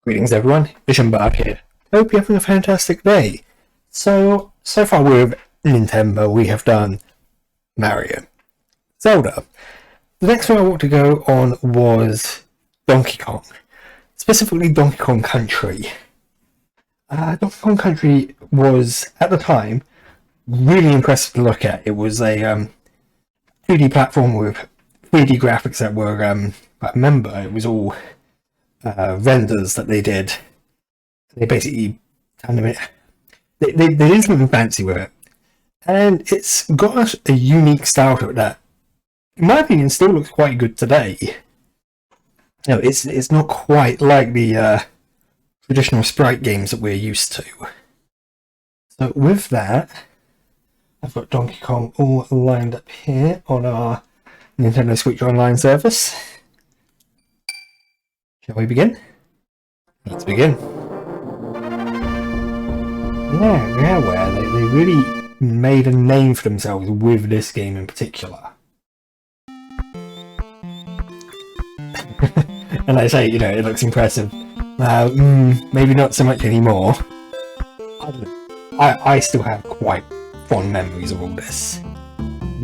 Greetings everyone, Nintember here. Hope you're having a fantastic day. So far with Nintember we have done Mario, Zelda. The next one I want to go on was Donkey Kong, specifically Donkey Kong Country. Donkey Kong Country was, at the time, really impressive to look at. It was a 2D platform with 3D graphics that were, I remember, it was all renders that they did. They basically kind of they did something fancy with it, and it's got a unique style to it that, in my opinion, still looks quite good today. No, it's not quite like the traditional sprite games that we're used to. So with that, I've got Donkey Kong all lined up here on our Nintendo Switch Online service. Shall we begin? Let's begin. Yeah, Rareware, they really made a name for themselves with this game in particular. And I say, you know, it looks impressive. Maybe not so much anymore. I still have quite fond memories of all this.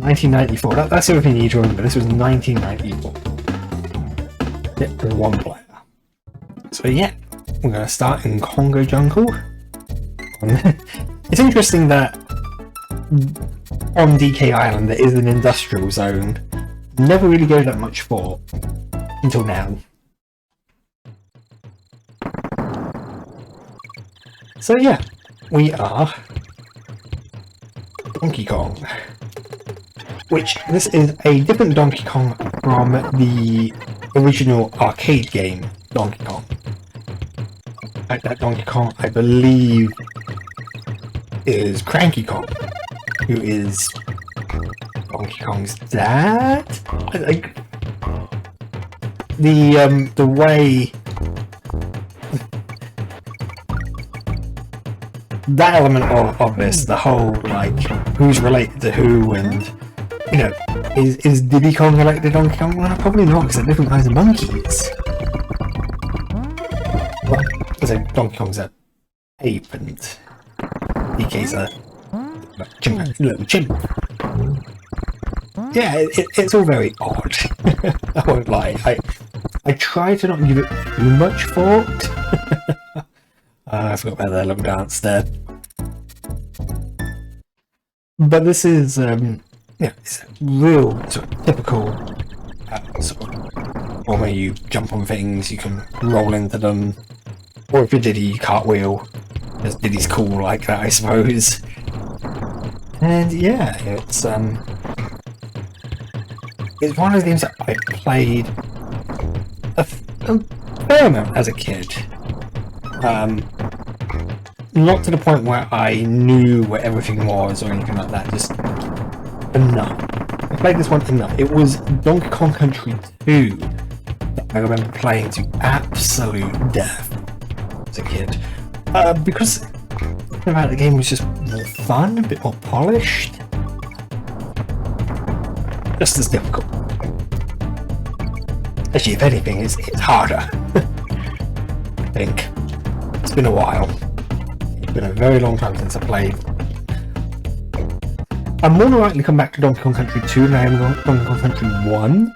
1994, that's the other thing you need to remember. This was 1994. It was one player. So yeah, we're going to start in Congo Jungle. It's interesting that on DK Island there is an industrial zone. Never really gave that much thought until now. So yeah, we are Donkey Kong, which this is a different Donkey Kong from the original arcade game Donkey Kong. That Donkey Kong, I believe, is Cranky Kong, who is Donkey Kong's dad. Like the way that element of this, the whole like who's related to who, and you know, is Diddy Kong related to Donkey Kong? Well, probably not, because they're different kinds of monkeys. So Donkey Kong's a ape and DK's a little chimp. Yeah, it's all very odd. I won't lie. I try to not give it too much thought. I forgot about that little dance there. But this is, it's a real sort of typical sort of one where you jump on things, you can roll into them. Or if you're Diddy, you cartwheel, because Diddy's cool like that, I suppose. And yeah, it's one of those games that I played a fair amount as a kid. Not to the point where I knew where everything was or anything like that, just enough. I played this one enough. It was Donkey Kong Country 2 that I remember playing to absolute death as a kid, because about the game was just more fun, a bit more polished, just as difficult. Actually, if anything, it's harder. I think it's been a while. It's been a very long time since I played. I'm more than likely to come back to Donkey Kong Country 2 than I am Donkey Kong Country 1.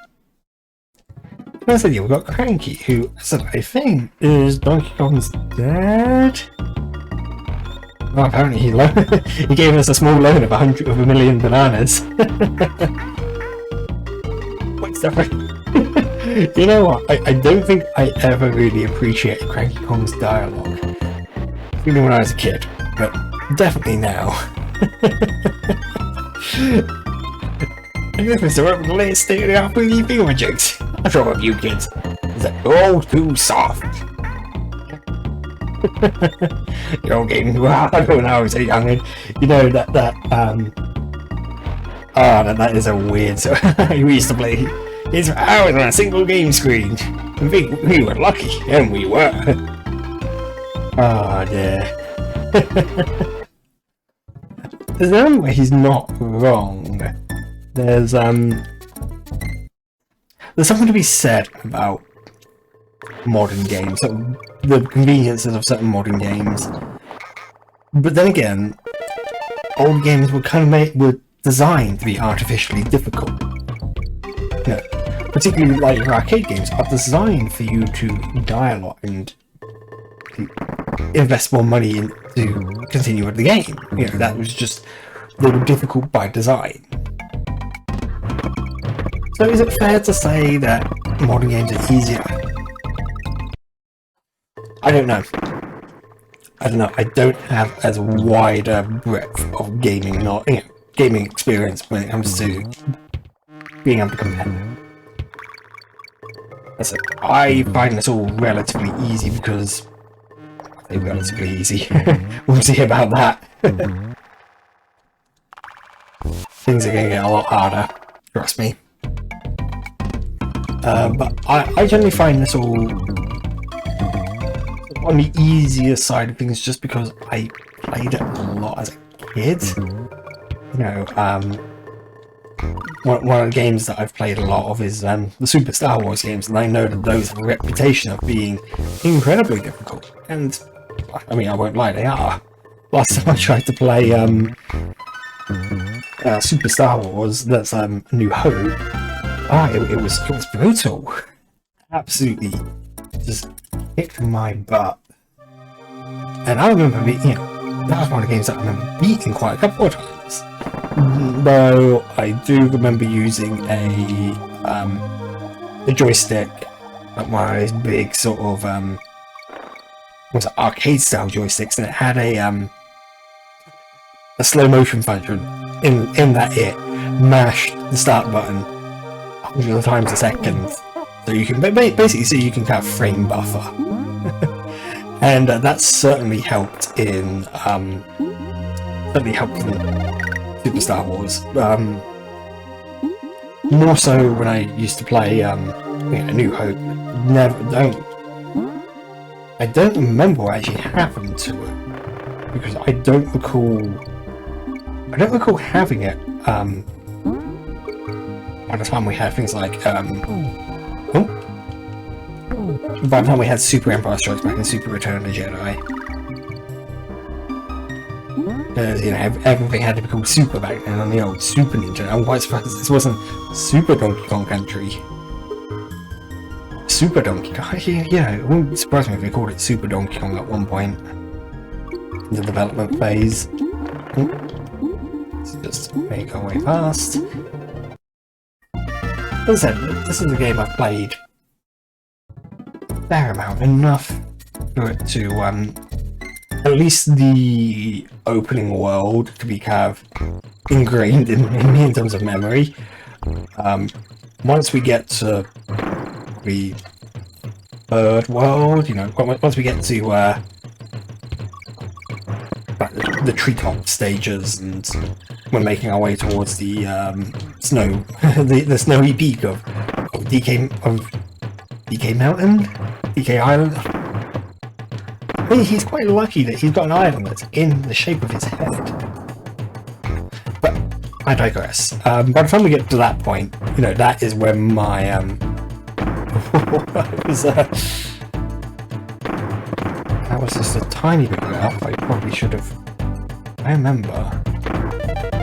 First idea, we've got Cranky, who I think is Donkey Kong's dad. Well, apparently he gave us a small loan of 1,000,000 bananas. What's that? You know what? I don't think I ever really appreciated Cranky Kong's dialogue. Even when I was a kid, but definitely now. And this was the latest state of the art with you finger jokes. What's wrong with you kids? Is that you're all too soft? You're all getting hard when I was a youngin'. You know that is a weird. So we used to play. It's hours on a single game screen. I think we were lucky, and we were. Oh dear. There's no way he's not wrong. There's something to be said about modern games, the conveniences of certain modern games. But then again, old games were were designed to be artificially difficult. You know, particularly like your arcade games are designed for you to die a lot and invest more money in to continue with the game. You know, that was just, they were difficult by design. So is it fair to say that modern games are easier? I don't know. I don't have as wide a breadth of gaming, gaming experience when it comes to being able to compare. I find this all relatively easy because they're relatively easy. We'll see about that. Things are going to get a lot harder, trust me. But I generally find this all on the easier side of things just because I played it a lot as a kid. You know, one of the games that I've played a lot of is the Super Star Wars games, and I know that those have a reputation of being incredibly difficult. And I mean, I won't lie, they are. Last time I tried to play Super Star Wars, that's New Hope. It was brutal. Absolutely, just kicked my butt. And I remember, that was one of the games that I remember beating quite a couple of times. Though I do remember using a joystick, like one of those big sort of arcade style joysticks, and it had a slow motion function in that it mashed the start button hundreds of times a second, so you can basically see you can kind of frame buffer. And that certainly helped in Super Star Wars. More so when I used to play A New Hope. I don't remember what actually happened to it, because I don't recall having it by the time we had things like by the time we had Super Empire Strikes Back and Super Return of the Jedi. Because, everything had to be called Super back then on the old Super Nintendo. I'm quite surprised this wasn't Super Donkey Kong Country. Super Donkey Kong? It wouldn't surprise me if they called it Super Donkey Kong at one point in the development phase. Let's just make our way past. As I said, this is a game I've played a fair amount, enough for it to at least the opening world to be kind of ingrained in me in terms of memory. Once we get to the third world, once we get to the treetop stages, and we're making our way towards the snow, the snowy peak of DK Mountain, DK Island. I mean, he's quite lucky that he's got an island that's in the shape of his head. But I digress. By the time we get to that point, that is when my that was just a tiny bit off. I probably should have. I remember.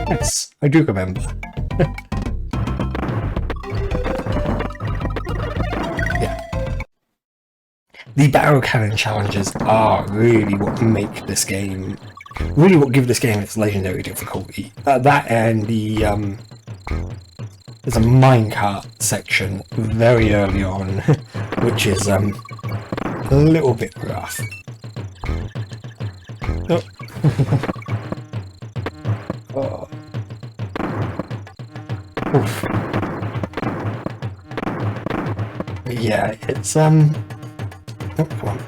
Yes, I do remember. Yeah. The barrel cannon challenges are really what make this game, really what give this game its legendary difficulty. That and the there's a minecart section very early on, which is a little bit rough. Oh. Oh. Oof. But yeah, it's oh, come on.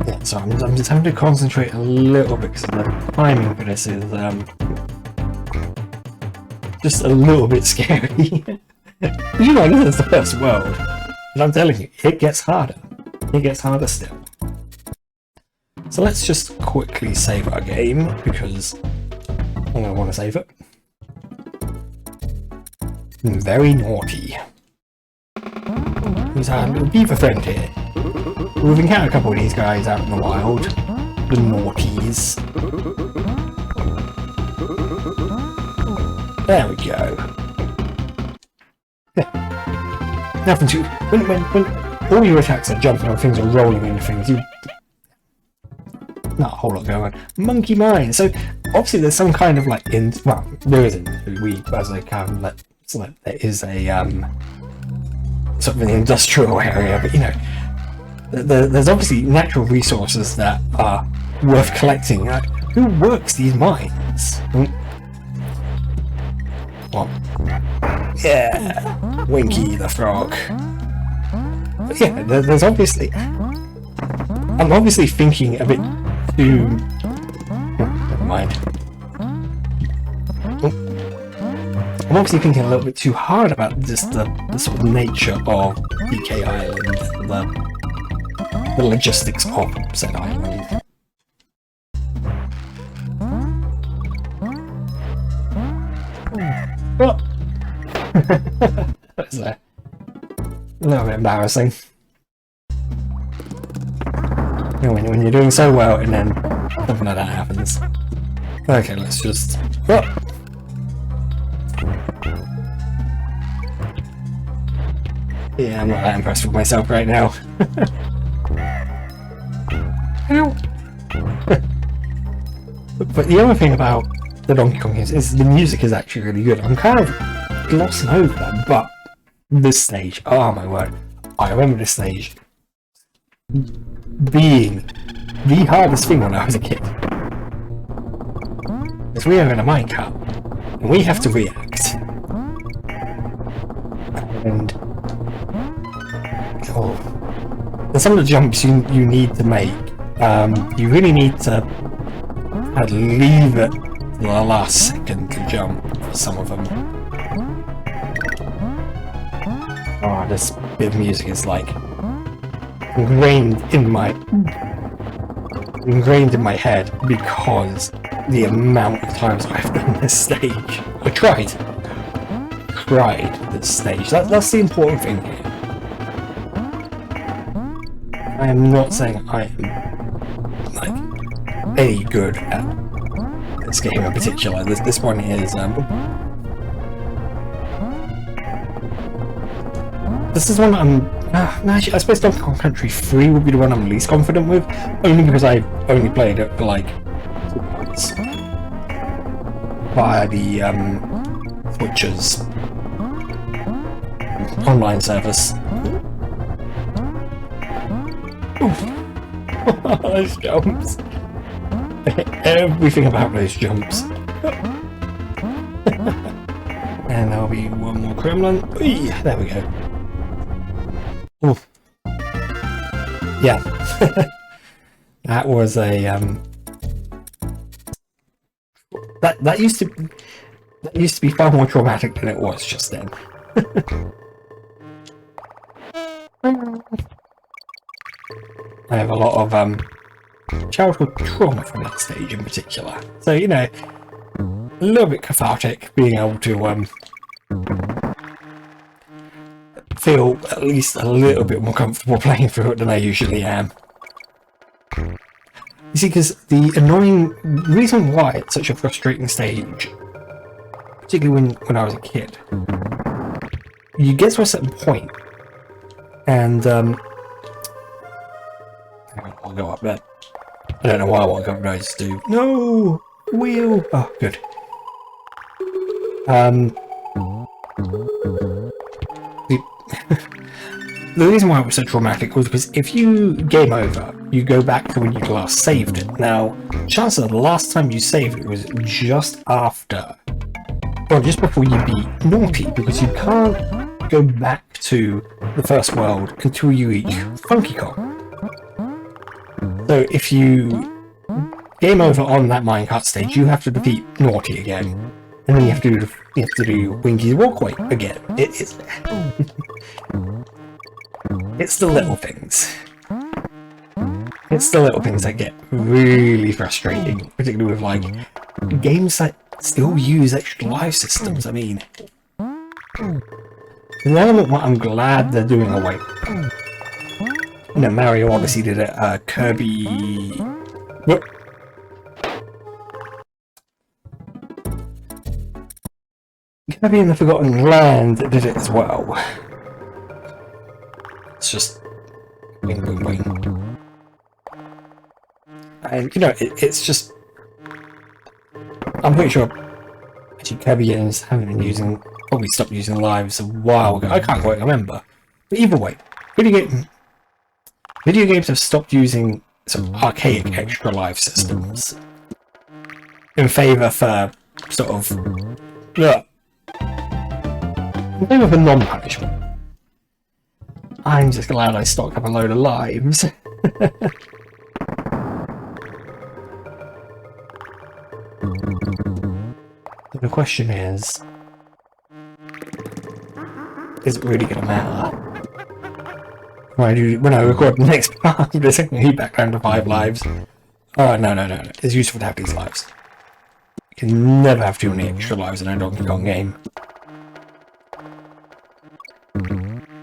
Yeah, so I'm just having to concentrate a little bit because the timing for this is just a little bit scary. This is the first world, and I'm telling you, it gets harder. It gets harder still. So let's just quickly save our game, because I'm going to want to save it. Very naughty. Who's our little beaver friend here? We've encountered a couple of these guys out in the wild. The naughties. There we go. Nothing too... When all your attacks are jumping on things or rolling into things, you... Not a whole lot going on. Monkey mine! So, obviously there's some kind of like... well, there isn't. We, as I can let... So there is a, sort of an industrial area, but you know... There's obviously natural resources that are worth collecting. Who works these mines? What? Yeah, Winky the frog. But yeah, there's obviously... I'm obviously thinking a bit too... never mind. I'm obviously thinking a little bit too hard about just the sort of nature of DK Island, the logistics of said island. What? That's a little bit embarrassing. You know, when you're doing so well and then something like that happens. Okay, let's just... Oh. Yeah, I'm not that impressed with myself right now. But the other thing about the Donkey Kong is the music is actually really good. I'm kind of glossing over that, but this stage, oh my word, I remember this stage being the hardest thing when I was a kid. Because we are in a minecart, and we have to react. And and some of the jumps you need to make, you really need to leave it to the last second to jump for some of them. Oh, this bit of music is like ingrained in my head because the amount of times I've done this stage. I tried this stage. That's the important thing here. I am not saying I am like any good at this game in particular. This one is this is one I'm no, actually, I suppose Donkey Kong Country 3 would be the one I'm least confident with, only because I've only played it for like 2 months via the Twitch's online service. Those jumps. Everything about those jumps. And there'll be one more Kremlin. Eee, there we go. Oof. Yeah. That was a that used to be far more traumatic than it was just then. I have a lot of childhood trauma from that stage in particular. So, you know, a little bit cathartic being able to feel at least a little bit more comfortable playing through it than I usually am. You see, because the annoying reason why it's such a frustrating stage, particularly when I was a kid, you get to a certain point and I'll go up there. I don't know why I want to go up there, I just do. No! Wheel! Oh, good. The reason why it was so traumatic was because if you game over, you go back to when you last saved it. Now, chances are the last time you saved it was just after, or just before you beat Naughty, because you can't go back to the first world until you reach Funky Kong. So if you game over on that minecart stage, you have to defeat Naughty again, and then you have to do Winky's Walkway again. It's it's the little things. It's the little things that get really frustrating, particularly with like games that still use extra life systems. I mean, An element what I'm glad they're doing away with. You know, Mario obviously did it, Kirby... Whoop. Kirby in the Forgotten Land did it as well. It's just... Wing, wing, wing. And, you know, it's just... I'm pretty sure... Actually, Kirby games haven't been using... Probably stopped using lives a while ago. I can't quite remember. But either way, video games have stopped using some archaic extra life systems in favour for sort of... in favour for non-punishment. I'm just glad I stocked up a load of lives. The question is it really going to matter? When I record the next part, they're taking me back down to 5 lives. Oh, no. It's useful to have these lives. You can never have too many extra lives in a Donkey Kong game.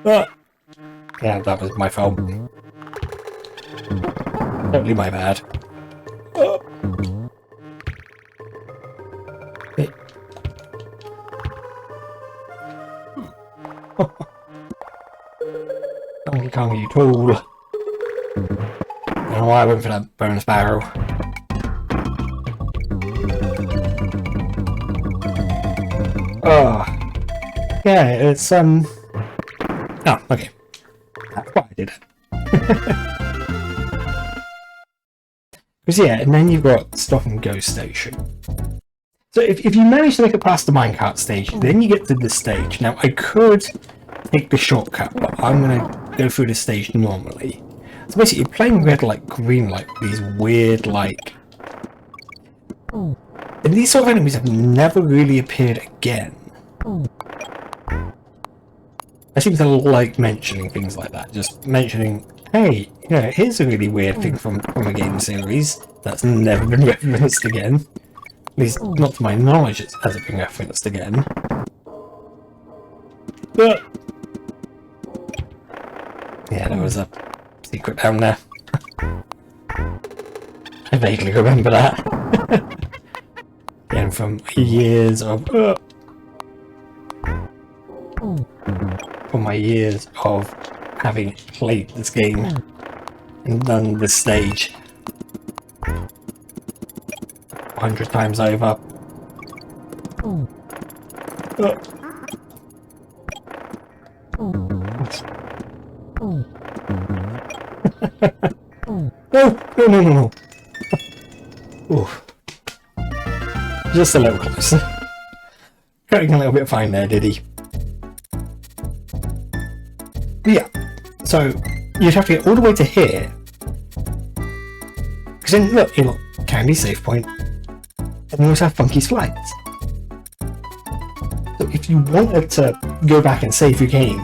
Yeah, that was my fault. Totally my bad. Donkey Kong, you tool. I don't know why I went for that bonus barrel. Oh. Yeah, it's, Oh, okay. That's why I did it. Because, yeah, and then you've got Stop and Go Station. So if you manage to make it past the minecart stage, then you get to this stage. Now, I could take the shortcut, but I'm going to go through this stage normally. So basically, you're playing red light, green light, these weird, like... And these sort of enemies have never really appeared again. I seem to like mentioning things like that, just mentioning, hey, you know, here's a really weird thing from a game series that's never been referenced again. At least, not to my knowledge, it hasn't been referenced again. But... yeah, there was a secret down there. I vaguely remember that. Again, from years of... from my years of having played this game and done this stage 100 times over. No. Oof. Just a little closer. Cutting a little bit fine there, did he? Yeah, so you'd have to get all the way to here. Because then, look, you've got Candy Save Point, and you also have Funky's Flights. So if you wanted to go back and save your game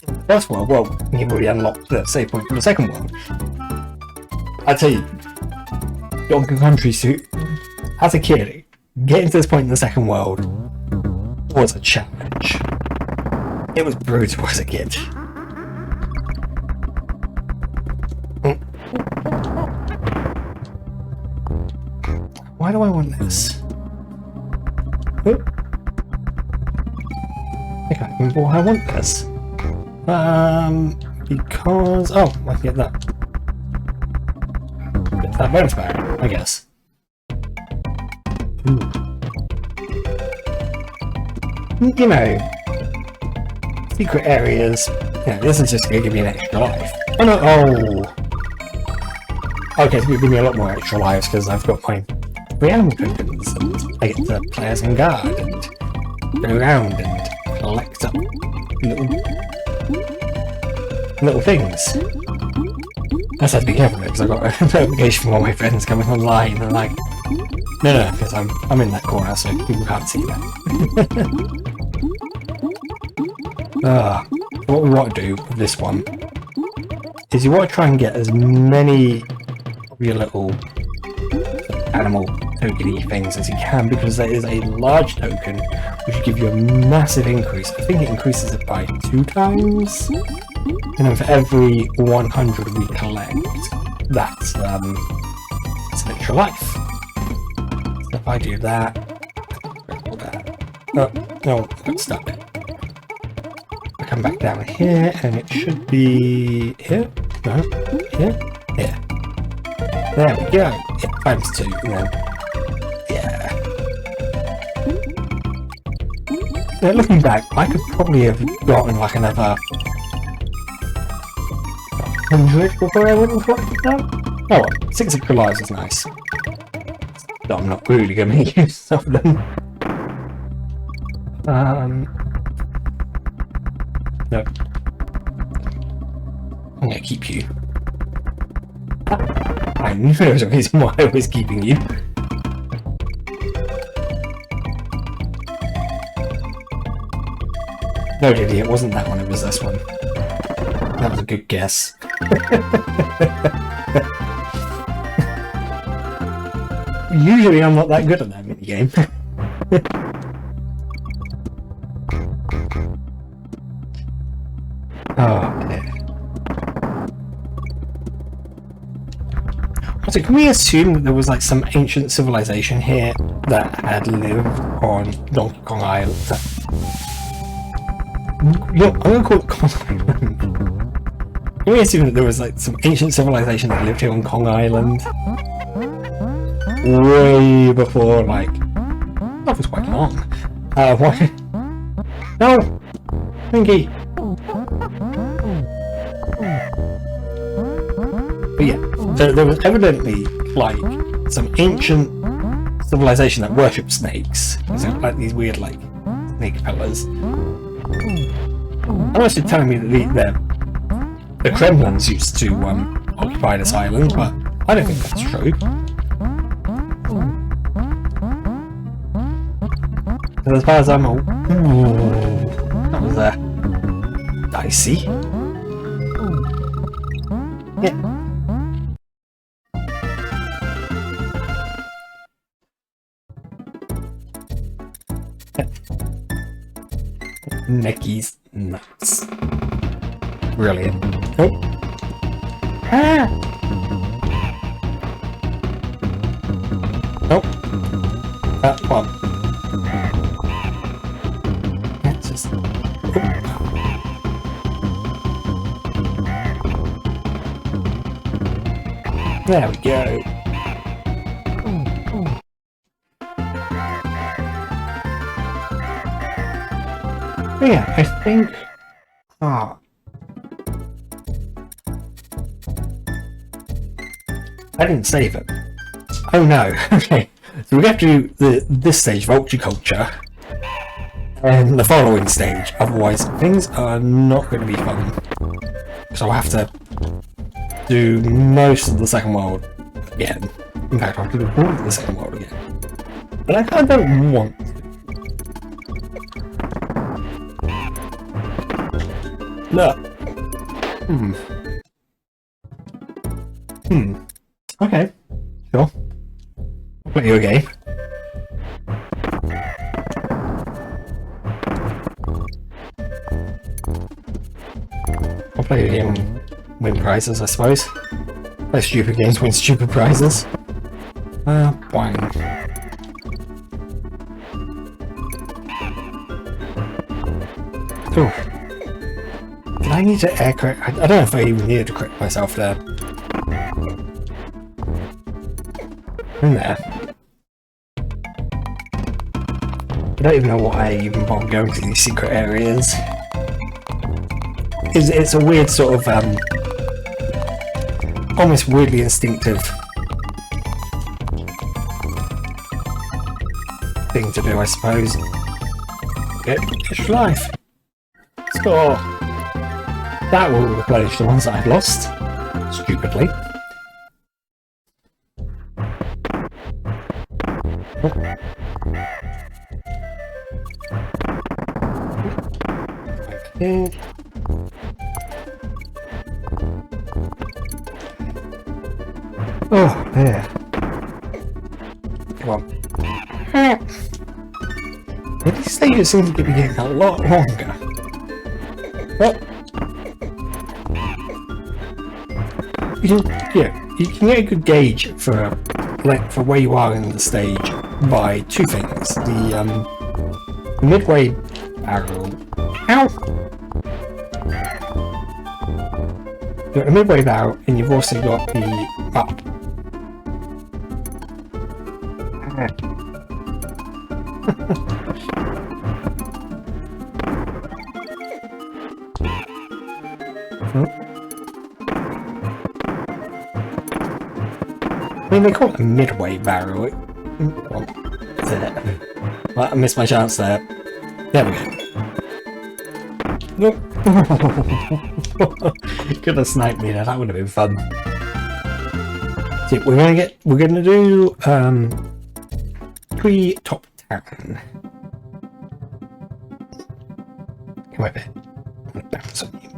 in the first world, well, you've already unlocked the save point for the second world. I tell you, Donkey Kong Country Suit, as a kid, getting to this point in the second world was a challenge. It was brutal as a kid. Why do I want this? I can't remember why I want this. Because... oh, I can get that. Get that bonus back, I guess. You know, secret areas. Yeah, this is just going to give me an extra life. Oh no! Oh! Okay, it's going to give me a lot more extra lives because I've got my realm tokens and I get to play as in guard and go around and collect up little things. I just have to be careful because I got a notification from all my friends coming online and they're like, no, because I'm in that corner so people can't see that. What we want to do with this one is you want to try and get as many of your little animal tokeny things as you can, because there is a large token which would give you a massive increase. I think it increases it by 2 times. And then for every 100 we collect, that's an extra life. So if I do that, oh no, I got stuck. I come back down here, and it should be here. No, here, here. There we go. Yeah, times 2. And then, yeah. Looking back, I could probably have gotten like another 100 before I went and collected them. Oh well, 6 extra lives is nice. But I'm not really going to make use of them. No. I'm going to keep you. I knew there was a reason why I was keeping you. No, Diddy, it wasn't that one, it was this one. That was a good guess. Usually I'm not that good at that minigame. Oh, dear. So can we assume that there was like some ancient civilization here that had lived on Donkey Kong Island? Yeah, I'm gonna call it Kong Island. Can we assume that there was like some ancient civilization that lived here on Kong Island? Way before, like, that was quite long. Why? No! Cranky! But yeah, there was evidently, like, some ancient civilization that worshipped snakes. So, like, these weird, like, snake pillars. Unless you're telling me that the Kremlins used to occupy this island, but I don't think that's true. So as far as I'm aware, that was dicey. Yeah. Necky's nuts. Brilliant. Oh. Ah! Nope. That one. That's just... Oh. There we go. But yeah, I think... Ah. I didn't save it. Oh no. Okay. So we have to do this stage of Culture and the following stage, otherwise things are not going to be fun. So I'll have to do most of the second world again. In fact, I'll have to do all of the second world again. But I kind of don't want to. Look. Okay. Sure. I'll play you a game. I'll play you a game and win prizes, I suppose. Play stupid games, win stupid prizes. Boing. Cool. Did I need to air correct? I don't know if I even needed to correct myself there. In there. I don't even know why I even bother going to these secret areas. It's a weird sort of, almost weirdly instinctive thing to do, I suppose. Get extra life. Score! That will replenish the ones that I've lost. Stupidly. Okay. Oh, yeah. Come on. Did he say stages seem to be getting a lot longer. But you can get a good gauge for where you are in the stage by two things: the midway barrel. Ow! You've got the midway barrel, and you've also got the up. I mean, they call it a midway barrel. Well, I missed my chance there. There we go. Could have sniped me there. That would have been fun. So we're gonna do 3 top 10. Come over here. I'm gonna bounce on you.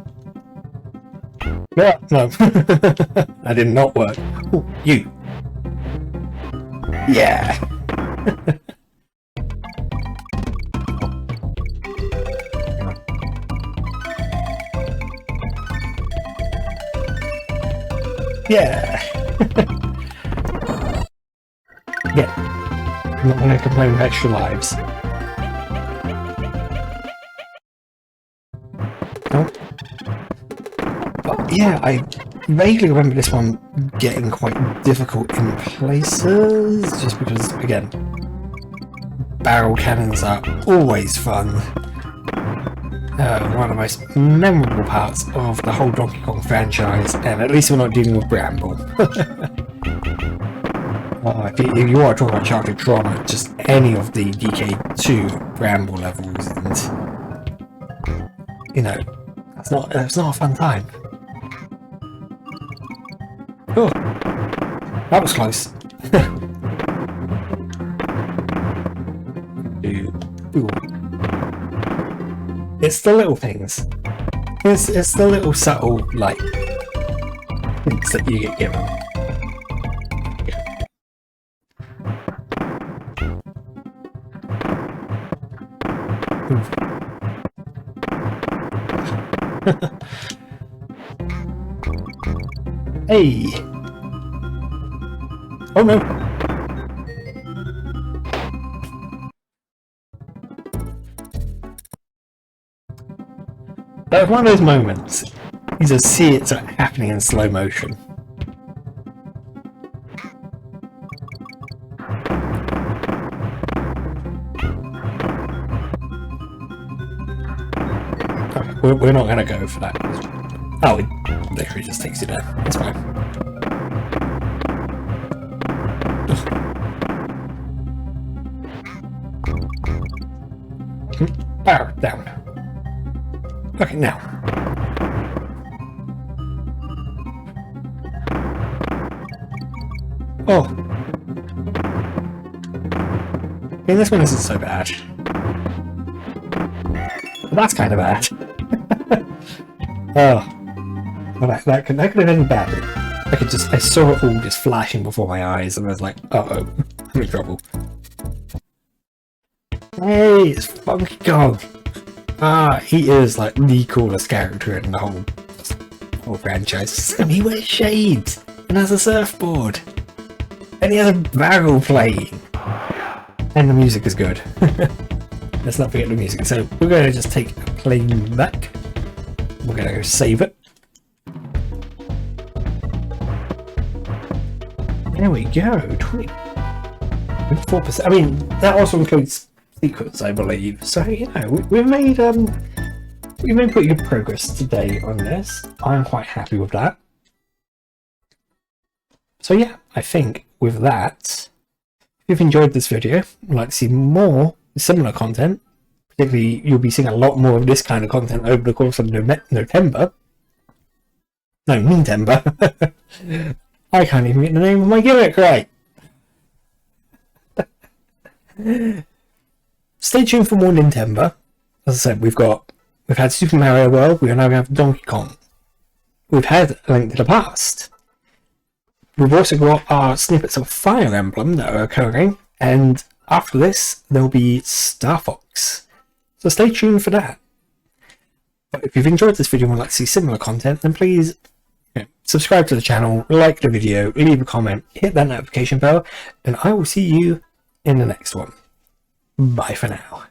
No, that did not work. Ooh, you. Yeah. Yeah. Yeah. I'm not going to complain with extra lives. Oh. But yeah, I vaguely remember this one getting quite difficult in places, just because, again, barrel cannons are always fun. One of the most memorable parts of the whole Donkey Kong franchise, and at least we're not dealing with Bramble. If you want to talk about childhood trauma, just any of the DK2 Bramble levels, and you know, that's not a fun time. Oh, that was close. Ooh. It's the little things. It's the little subtle, like, hints that you get given. Hey! Oh no! That's one of those moments you just see it sort of happening in slow motion. Okay, we're not going to go for that. Oh, it literally just takes you down. That's fine. Power down. Okay, now. Oh. I mean, this one isn't so bad. But that's kind of bad. Oh. Well, that could have been bad. I saw it all just flashing before my eyes, and I was like, uh-oh, I'm in trouble. Hey, it's Funky Kong! Ah, he is like the coolest character in the whole franchise. He wears shades and has a surfboard, and he has a barrel playing, and the music is good. Let's not forget the music. So we're going to just take a plane back. We're going to go save it. There we go. 24%. I mean, that also includes secrets, I believe. So you know, we've made pretty good progress today on this. I'm quite happy with that. So yeah, I think with that, if you've enjoyed this video, would like to see more similar content, particularly you'll be seeing a lot more of this kind of content over the course of Nintember. No, Nintember. I can't even get the name of my gimmick right. Stay tuned for more Nintember. As I said, we've had Super Mario World, we now have Donkey Kong. We've had A Link to the Past. We've also got our snippets of Fire Emblem that are occurring, and after this there'll be Star Fox. So stay tuned for that. But if you've enjoyed this video and would like to see similar content, then please subscribe to the channel, like the video, leave a comment, hit that notification bell, and I will see you in the next one. Bye for now.